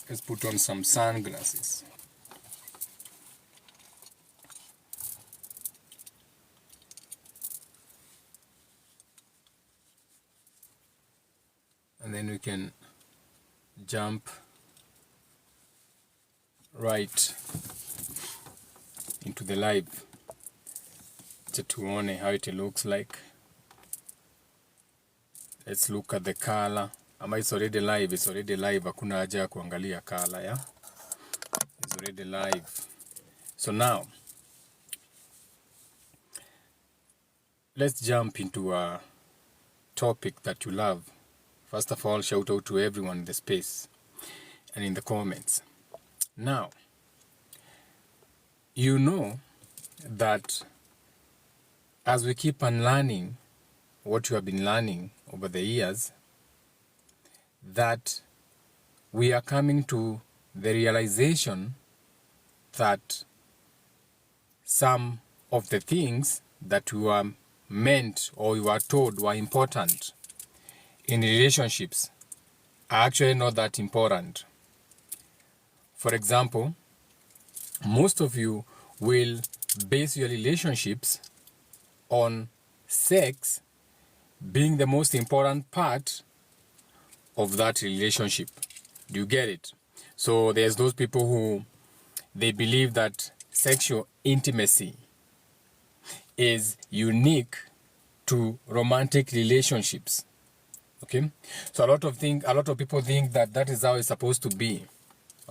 Let's put on some sunglasses. And then we can jump right into the live. Tuone how it looks like. Let's look at the color. Ama it's already live. It's already live. Hakuna haja ya kuangalia color, yeah? It's already live. So now, let's jump into a topic that you love. First of all, shout out to everyone in the space and in the comments. Now, you know that as we keep on learning what you have been learning over the years, that we are coming to the realization that some of the things that we were meant or you were told were important in relationships are actually not that important. For example, most of you will base your relationships on sex being the most important part of that relationship. Do you get it? So there's those people who they believe that sexual intimacy is unique to romantic relationships. Okay? So a lot of people think that that is how it's supposed to be.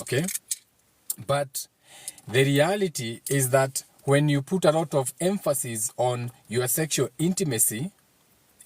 Okay? But the reality is that when you put a lot of emphasis on your sexual intimacy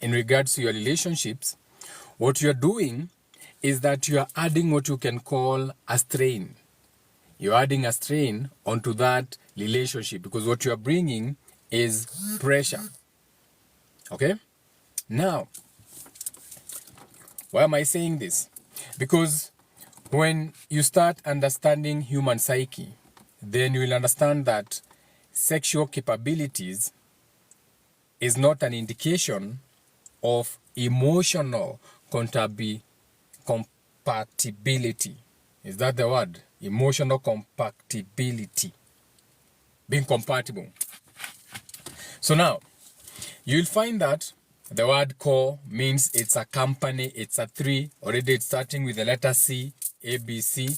in regards to your relationships, what you're doing is that you are adding what you can call a strain. You're adding a strain onto that relationship because what you're bringing is pressure. Okay? Now, why am I saying this? Because when you start understanding human psyche, then you will understand that sexual capabilities is not an indication of emotional compatibility. Is that the word? Emotional compatibility. Being compatible. So now, you'll find that the word core means it's a company, it's a three. Already it's starting with the letter C, A, B, C.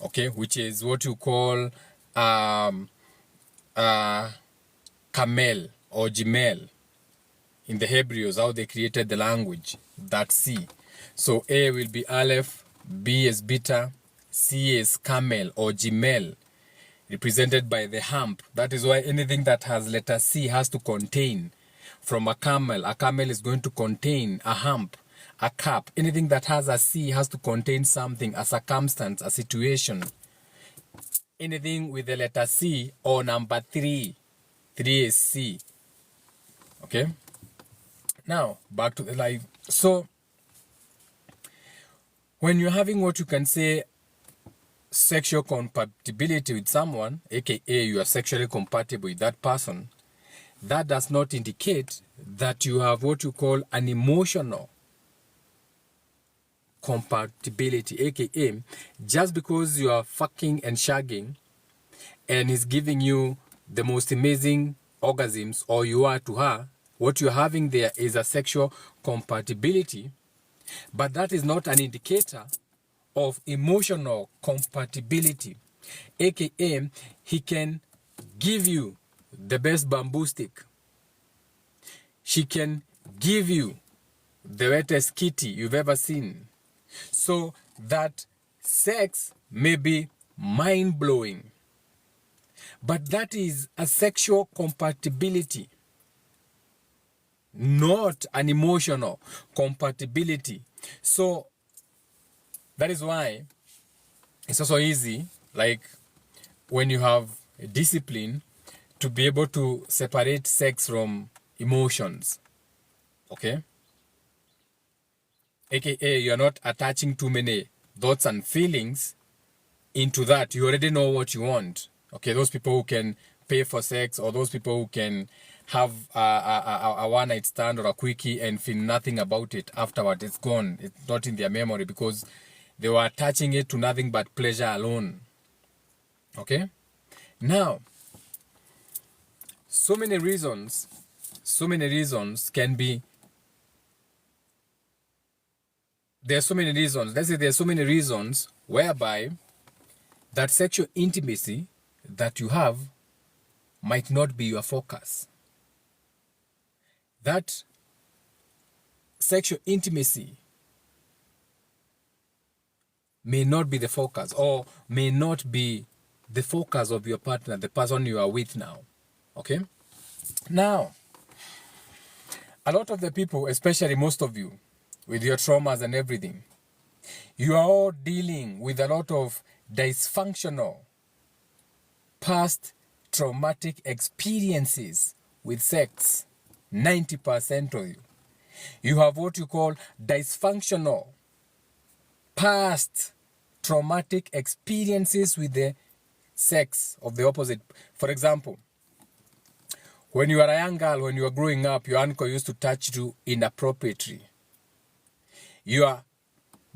Okay, which is what you call camel or Gmail. In the Hebrews, how they created the language, that C. So A will be Aleph, B is beta, C is camel or Gmail, represented by the hump. That is why anything that has letter C has to contain from a camel. A camel is going to contain a hump, a cup. Anything that has a C has to contain something, a circumstance, a situation. Anything with the letter C or number 3. 3 is C. Okay? Now, back to the live. So, when you're having what you can say sexual compatibility with someone, aka you are sexually compatible with that person, that does not indicate that you have what you call an emotional compatibility, aka just because you are fucking and shagging and he's giving you the most amazing orgasms, or you are to her, what you're having there is a sexual compatibility, but that is not an indicator of emotional compatibility, aka he can give you the best bamboo stick, she can give you the wettest kitty you've ever seen, so that sex may be mind-blowing, but that is a sexual compatibility, not an emotional compatibility. So that is why it's also easy, like when you have a discipline, to be able to separate sex from emotions. Okay? AKA you're not attaching too many thoughts and feelings into that. You already know what you want. Okay, those people who can pay for sex, or those people who can have a one-night stand or a quickie and feel nothing about it afterward. It's gone. It's not in their memory because they were attaching it to nothing but pleasure alone. Okay? Now, so many reasons can be, there's so many reasons. Let's say there's so many reasons whereby that sexual intimacy that you have might not be your focus. That sexual intimacy may not be the focus, or may not be the focus of your partner, the person you are with now. Okay? Now, a lot of the people, especially most of you, with your traumas and everything, you are all dealing with a lot of dysfunctional past traumatic experiences with sex. 90% of you. You have what you call dysfunctional past traumatic experiences with the sex of the opposite. For example, when you are a young girl, when you are growing up, your uncle used to touch you inappropriately. Your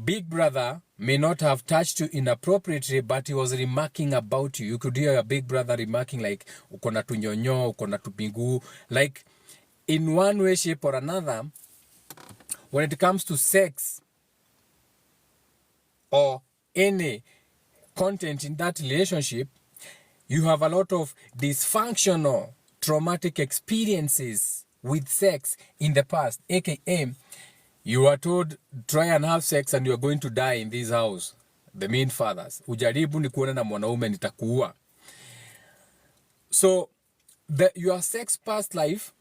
big brother may not have touched you inappropriately, but he was remarking about you. You could hear your big brother remarking like, uko na tunyonyo, uko na tupingu. Like, in one way, shape or another, when it comes to sex or any content in that relationship, you have a lot of dysfunctional traumatic experiences with sex in the past, aka you were told try and have sex and you are going to die in this house. The main fathers, ujaribu ni kuona na mwanaume nitakuua. So your sex past life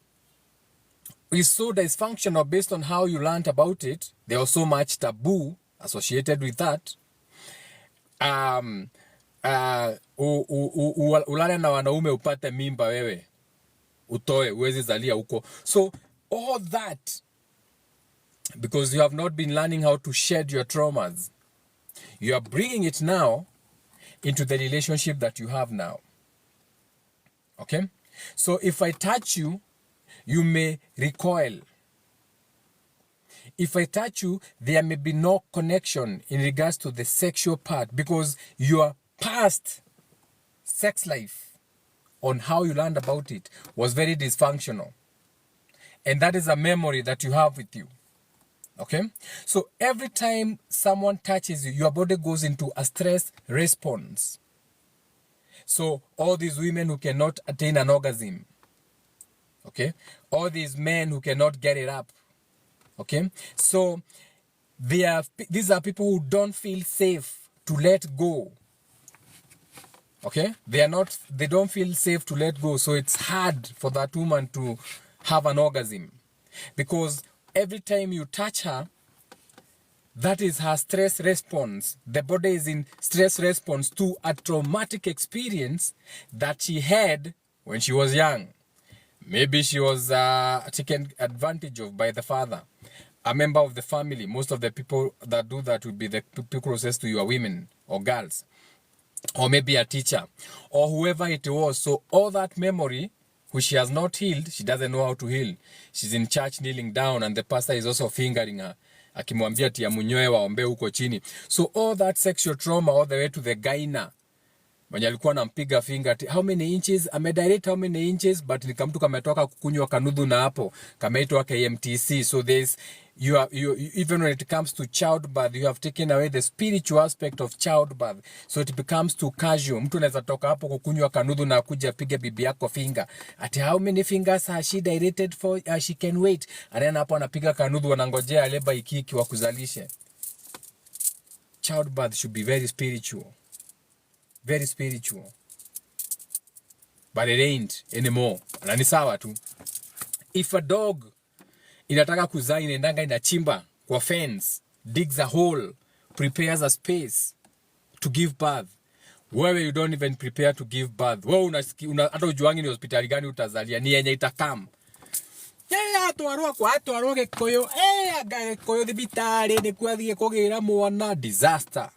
is so dysfunctional based on how you learned about it. There was so much taboo associated with that. Ulale na wanaume upate mimba wewe utoe uwezi zalia huko. So all that, because you have not been learning how to shed your traumas, you are bringing it now into the relationship that you have now. Okay? So if I touch you, you may recoil. If I touch you, there may be no connection in regards to the sexual part, because your past sex life, on how you learned about it, was very dysfunctional. And that is a memory that you have with you. Okay? So every time someone touches you, your body goes into a stress response. So all these women who cannot attain an orgasm, okay? All these men who cannot get it up, okay? So these are people who don't feel safe to let go. Okay? They don't feel safe to let go. So it's hard for that woman to have an orgasm, because every time you touch her, that is her stress response. The body is in stress response to a traumatic experience that she had when she was young. Maybe she was taken advantage of by the father, a member of the family. Most of the people that do that would be the people closest to you are women or girls, or maybe a teacher, or whoever it was. So all that memory, which she has not healed, she doesn't know how to heal. She's in church kneeling down and the pastor is also fingering her, akimwambia tia munyoe waombe huko chini. So all that sexual trauma all the way to the gyna, mwenye alikuwa anampiga finger, how many inches, amedirect how many inches, but ni kamtu kametoka kukunywa kanudhu na hapo, kameitwa KMTC. So there's, you even when it comes to childbirth, you have taken away the spiritual aspect of childbirth. So it becomes too casual. Mtu anaweza toka hapo kukunywa kanudhu na kuja piga bibi yako finger. Ati how many fingers has she directed for, she can wait. Anaenda hapo anapiga kanudhu, wanangojea leba ikiki wa kuzalishe. Childbirth should be very spiritual. Very spiritual. But it ain't anymore. Na ni sawa tu. If a dog inataka kuzaa, inaendanga inachimba kwa fence, digs a hole, prepares a space to give birth. Wewe you don't even prepare to give birth. Wewe hata ujuangi ni hospitali gani utazalia, ni yenye itakam. Atwarwo Gikuyu, aga Gikuyu thibitari ni kwathie kugira mwana. Disaster.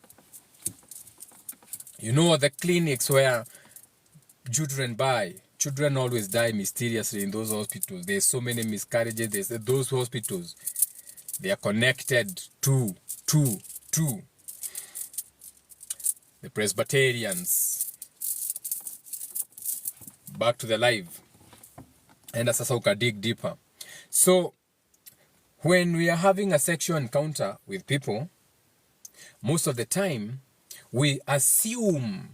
You know the clinics where children always die mysteriously in those hospitals. There's so many miscarriages. Those hospitals, they are connected to the Presbyterians. Back to the live. And sasa uka dig deeper. So, when we are having a sexual encounter with people, most of the time, we assume,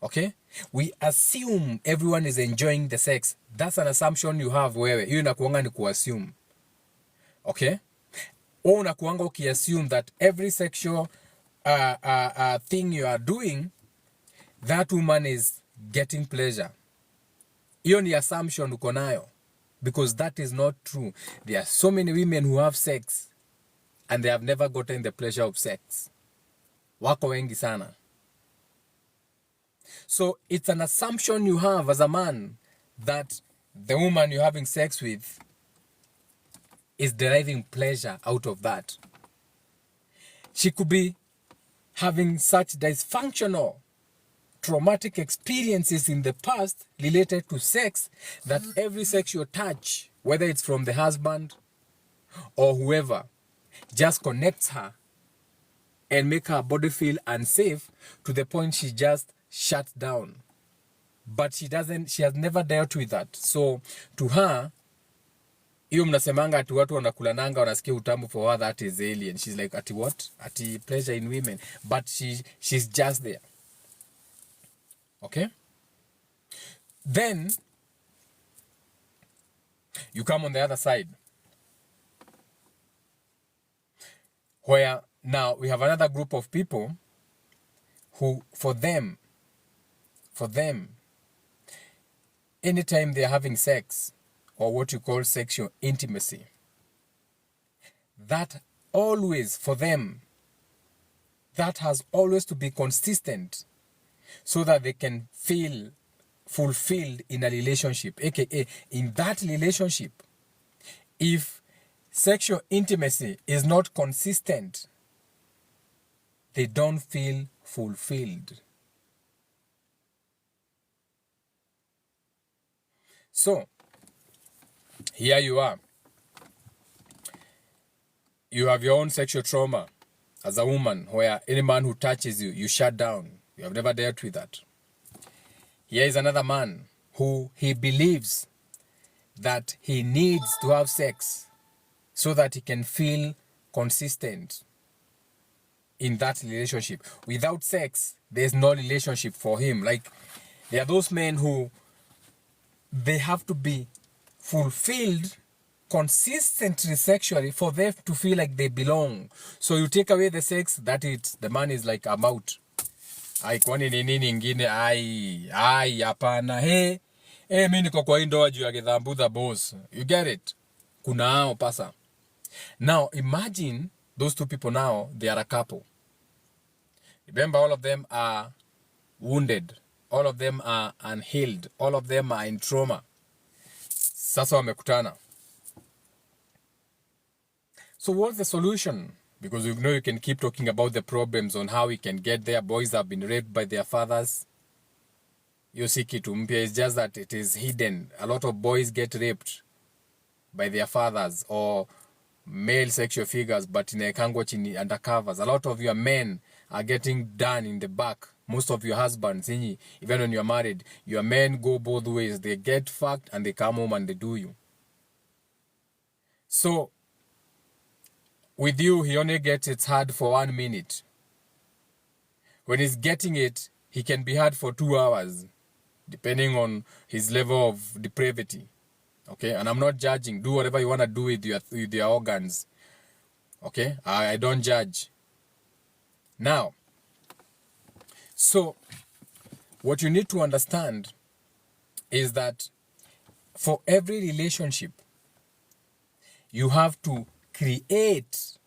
okay? We assume everyone is enjoying the sex. That's an assumption you have wewe. Hiyo inakuanga ni kuassume. Okay? Or unakuanga ukiassume that every sexual thing you are doing, that woman is getting pleasure. Hiyo ni assumption uko nayo. Because that is not true. There are so many women who have sex and they have never gotten the pleasure of sex. Wako wengi sana. So it's an assumption you have as a man that the woman you're having sex with is deriving pleasure out of that. She could be having such dysfunctional, traumatic experiences in the past related to sex that every sexual touch, whether it's from the husband or whoever, just connects her and make her body feel unsafe to the point she just shuts down. But she has never dealt with that. So to her, hiyo mnasemanga ati watu wanakulananga wanasikia utamu, for her that is alien. She's like, ati what? Ati pleasure in women. But she's just there. Okay? Then you come on the other side, where now we have another group of people who, for them, anytime they're having sex, or what you call sexual intimacy, that always, for them, that has always to be consistent so that they can feel fulfilled in a relationship. AKA, in that relationship, if sexual intimacy is not consistent, they don't feel fulfilled. So, here you are. You have your own sexual trauma as a woman, where any man who touches you, you shut down. You have never dealt with that. Here is another man who he believes that he needs to have sex so that he can feel consistent in that relationship. Without sex, there's no relationship for him. Like, there are those men who they have to be fulfilled consistently sexually for them to feel like they belong. So you take away the sex, the man is like, I'm out. Ai, kwani ni nini ingine? Ai, hapana. Mimi niko kwa ndoa juu ya Githambutha boss. You get it? Kuna hao pasa. Now imagine those two people now, they are a couple. Remember, all of them are wounded. All of them are unhealed. All of them are in trauma. Sasa wamekutana. So what's the solution? Because you know you can keep talking about the problems on how we can get there. Boys have been raped by their fathers. Yosiki tumpia is just that it is hidden. A lot of boys get raped by their fathers or male sexual figures, but in a kangwa chini undercovers. A lot of your men are getting done in the back. Most of your husbands, even when you're married, your men go both ways. They get fucked and they come home and they do you. So, with you, he only gets it hard for 1 minute. When he's getting it, he can be hard for 2 hours, depending on his level of depravity. Okay? And I'm not judging. Do whatever you want to do with your organs. Okay? I don't judge. Now, so, what you need to understand is that for every relationship, you have to create.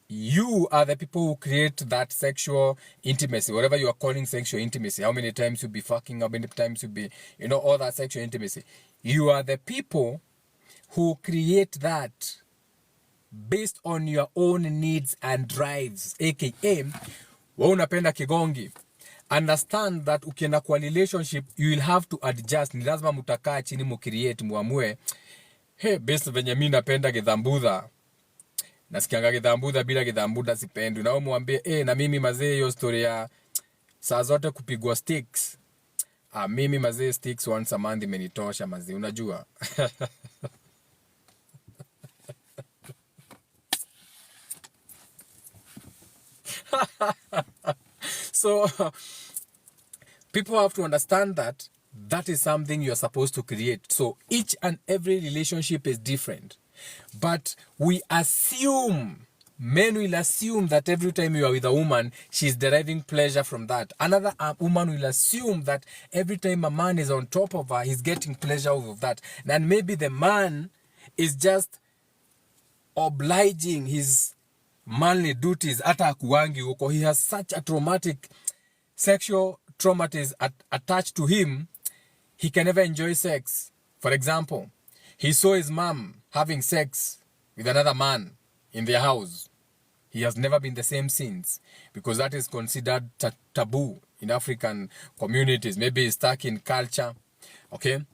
You are the people who create that sexual intimacy, whatever you are calling sexual intimacy. How many times you'll be fucking, how many times you'll be, all that sexual intimacy. You are the people who create that based on your own needs and drives. AKA, wewe unapenda kigongi. Understand that ukienda kwa relationship, you will have to adjust. Ni lazima mutakaa chini mukreate, muamue. Based venye mimi napenda Githambutha. Nasikianga Githambutha bila Githambutha sipendi. Na umwambie, na mimi mazee hiyo story ya saa zote kupigwa sticks. Mimi mazee sticks once a month imenitosha mazee, unajua. So people have to understand that that is something you are supposed to create. So each and every relationship is different. But we assume, men will assume that every time you are with a woman, she's deriving pleasure from that. Another woman will assume that every time a man is on top of her, he's getting pleasure out of that. And maybe the man is just obliging his manly duties hata akuangi huko. He has such a traumatic sexual traumatism attached to him, he can never enjoy sex. For example, he saw his mom having sex with another man in their house. He has never been the same since, because that is considered taboo in African communities. Maybe he's stuck in culture, okay?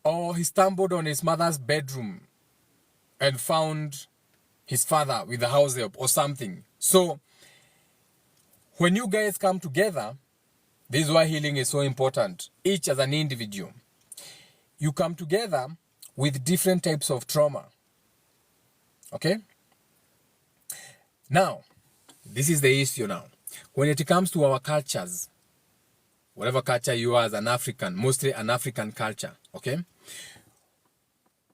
Or he stumbled on his mother's bedroom and found his father with the house help or something. So when you guys come together, this is why healing is so important. Each as an individual, you come together with different types of trauma. Okay? Now, this is the issue now. When it comes to our cultures, whatever culture you are as an African, mostly an African culture, okay?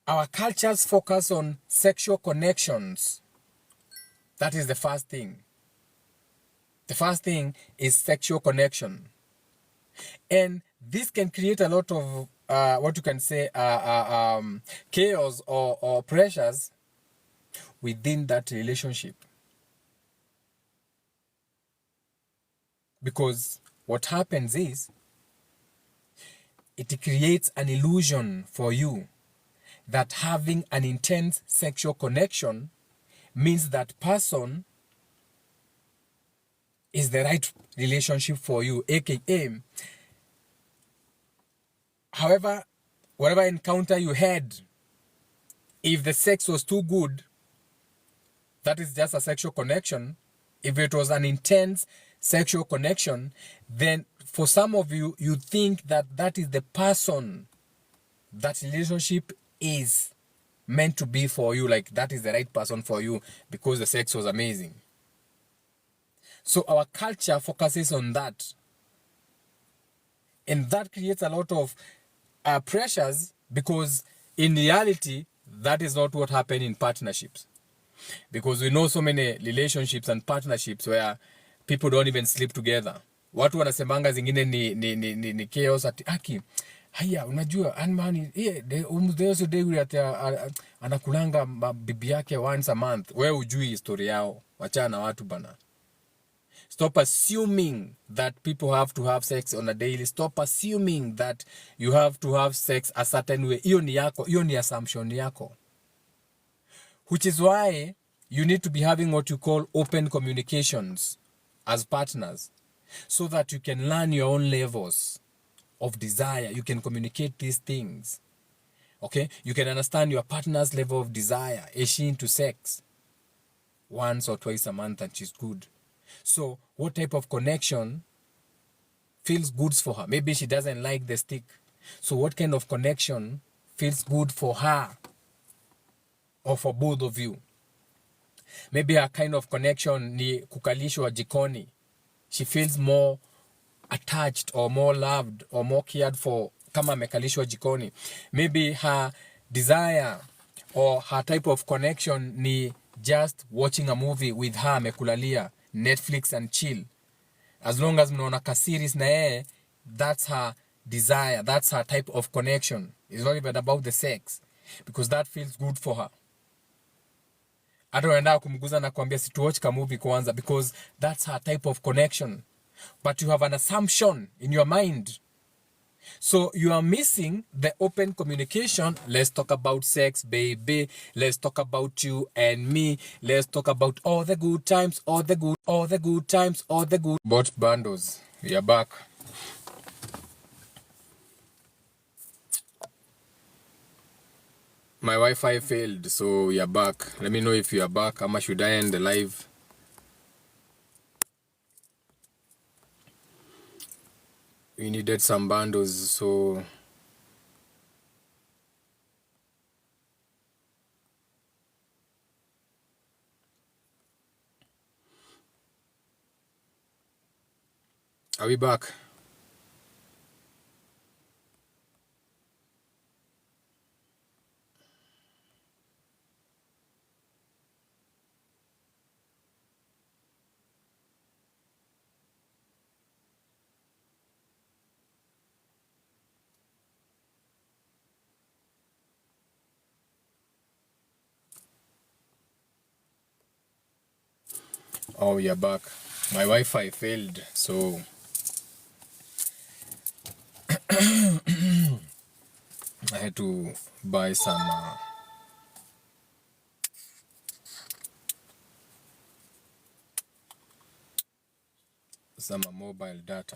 Our cultures focus on sexual connections. That is the first thing. The first thing is sexual connection. And this can create a lot of, what you can say, chaos or pressures within that relationship. Because what happens is, it creates an illusion for you that having an intense sexual connection means that person is the right relationship for you, aka, however, whatever encounter you had, if the sex was too good, that is just a sexual connection. If it was an intense sexual connection, then for some of you, you think that that is the person that relationship is meant to be for you, like that is the right person for you because the sex was amazing. So our culture focuses on that. And that creates a lot of pressures, because in reality, that is not what happened in partnerships. Because we know so many relationships and partnerships where people don't even sleep together. Watu wanasemanga zingine ni chaos ati aki. Haya, unajua anmani umdeoso dewi ati anakulanga bibi yake once a month. Wewe ujui historia yao. Wachana na watu bana. Stop assuming that people have to have sex on a daily. Stop assuming that you have to have sex a certain way. Hiyo ni yako, hiyo ni assumption yako. Which is why you need to be having what you call open communications as partners, so that you can learn your own levels of desire. You can communicate these things. Okay? You can understand your partner's level of desire. Is she into sex? Once or twice a month and she's good. So what type of connection feels good for her? Maybe she doesn't like the stick. So what kind of connection feels good for her or for both of you? Maybe her kind of connection ni kukalishwa jikoni. She feels more attached or more loved or more cared for kama amekalishwa jikoni. Maybe her desire or her type of connection ni just watching a movie with her amekulalia Netflix and chill. As long as mnaona ka series na yeye, that's her desire, that's her type of connection. It's not even about the sex, because that feels good for her. Hata unaenda kumguza na kuambia si watch ka movie kwanza, because that's her type of connection. But you have an assumption in your mind. So you are missing the open communication. Let's talk about sex, baby. Let's talk about you and me. Let's talk about all the good times, all the good times, all the good. Bought bundles. We are back. My Wi-Fi failed, so we are back. Let me know if you are back. How much should I end the live? we needed some bundles, so are we back? Oh, you're back. My Wi-Fi failed, so I had to buy some mobile data.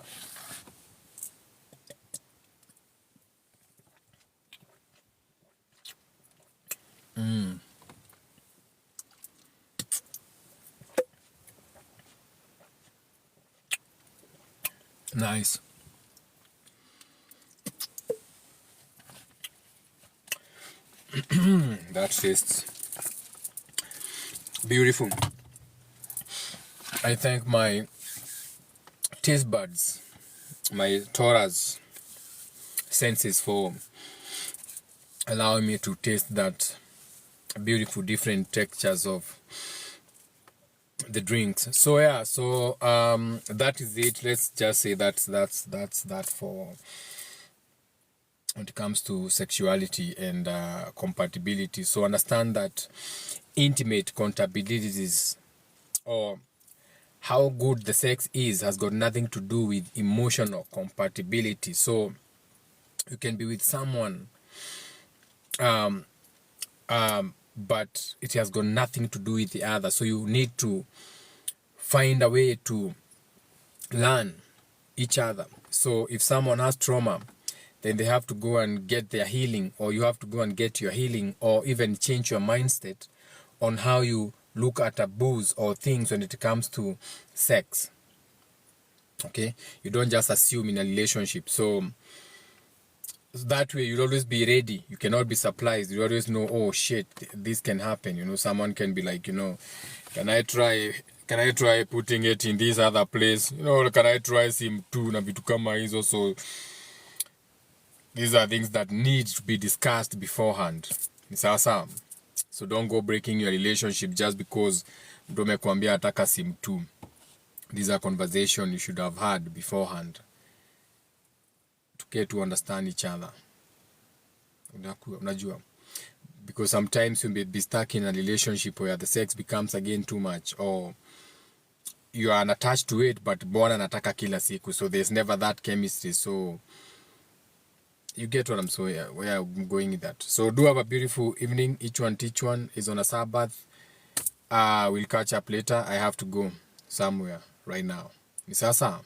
Nice. That tastes beautiful. I thank my taste buds, my Taurus senses, for allowing me to taste that beautiful different textures of the drinks. So yeah, so that is it. Let's just say that's that for when it comes to sexuality and compatibility. So understand that intimate compatibilities, or how good the sex is, has got nothing to do with emotional compatibility. So you can be with someone but it has got nothing to do with the other. So you need to find a way to learn each other. So if someone has trauma, then they have to go and get their healing, or you have to go and get your healing, or even change your mindset on how you look at taboos or things when it comes to sex. Okay, you don't just assume in a relationship. So that way you'll always be ready. You cannot be surprised. You always know, oh shit, this can happen. You know, someone can be like, you know, can I try putting it in this other place? You know, can I try sim too na vitu kama hizo? So these are things that need to be discussed beforehand. Ni sasa. So don't go breaking your relationship just because mtu amekwambia ataka sim too. These are conversations you should have had beforehand to get to understand each other. Unajua, because sometimes you may be stuck in a relationship where the sex becomes again too much, or you are unattached to it, but bwana anataka kila siku, so there's never that chemistry. So you get what I'm saying, where I'm going with that. So do have a beautiful evening. Each one teach one is on a Sabbath. We'll catch up later. I have to go somewhere right now. Ni sasa.